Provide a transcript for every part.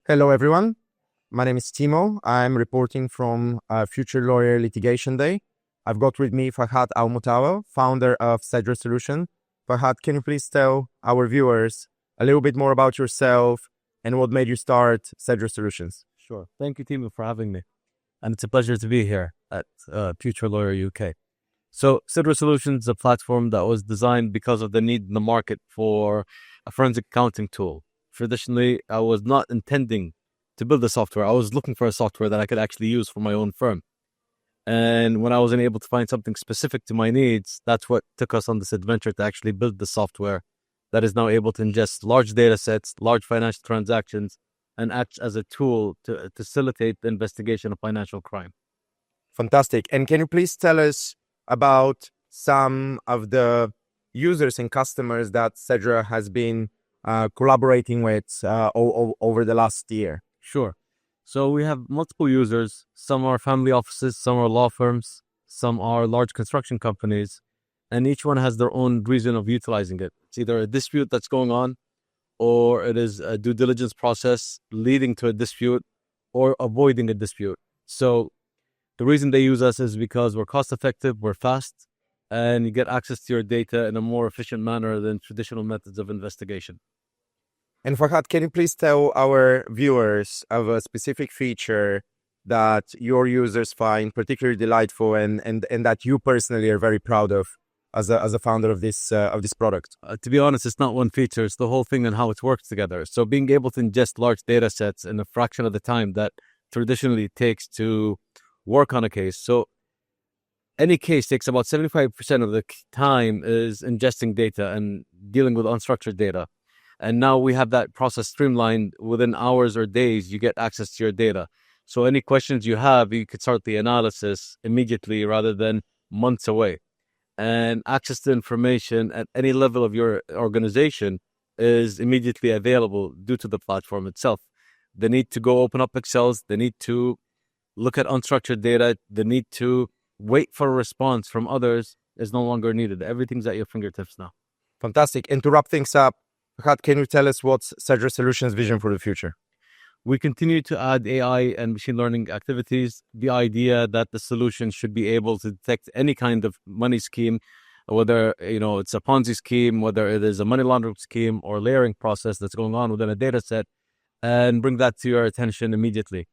Hello, everyone. My name is Timo. I'm reporting from Future Lawyer Litigation Day. I've got with me Fahad Al-Mutawa, founder of Sedra Solutions. Fahad, can you please tell our viewers a little bit more about yourself and what made you start Sedra Solutions? Sure. Thank you, Timo, for having me. And it's a pleasure to be here at Future Lawyer UK. So, Sedra Solutions is a platform that was designed because of the need in the market for a forensic accounting tool. Traditionally, I was not intending to build the software. I was looking for a software that I could actually use for my own firm. And when I wasn't able to find something specific to my needs, that's what took us on this adventure to actually build the software that is now able to ingest large data sets, large financial transactions, and act as a tool to facilitate the investigation of financial crime. Fantastic. And can you please tell us about some of the users and customers that Sedra has been collaborating with over the last year? Sure. So we have multiple users. Some are family offices, some are law firms, some are large construction companies, and each one has their own reason of utilizing it. It's either a dispute that's going on, or it is a due diligence process leading to a dispute, or avoiding a dispute. So the reason they use us is because we're cost effective, we're fast, and you get access to your data in a more efficient manner than traditional methods of investigation. And Fahad, can you please tell our viewers of a specific feature that your users find particularly delightful and that you personally are very proud of as a founder of this product? To be honest, it's not one feature, it's the whole thing and how it works together. So being able to ingest large data sets in a fraction of the time that traditionally takes to work on a case. So any case takes about 75% of the time is ingesting data and dealing with unstructured data. And now we have that process streamlined. Within hours or days, you get access to your data. So any questions you have, you could start the analysis immediately rather than months away. And access to information at any level of your organization is immediately available due to the platform itself. The need to go open up Excels, the need to look at unstructured data, the need to wait for a response from others is no longer needed. Everything's at your fingertips now. Fantastic. And to wrap things up, Fahad, can you tell us what's Sedra Solutions' vision for the future? We continue to add AI and machine learning activities. The idea that the solution should be able to detect any kind of money scheme, whether it's a Ponzi scheme, whether it is a money laundering scheme or layering process that's going on within a data set, and bring that to your attention immediately.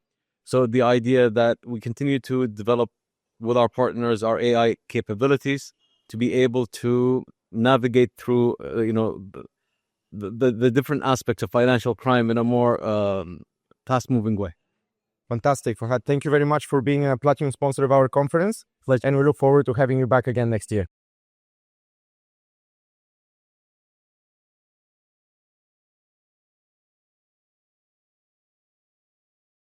So the idea that we continue to develop with our partners our AI capabilities to be able to navigate through the different aspects of financial crime in a more fast-moving way. Fantastic, Fahad. Thank you very much for being a platinum sponsor of our conference. And we look forward to having you back again next year.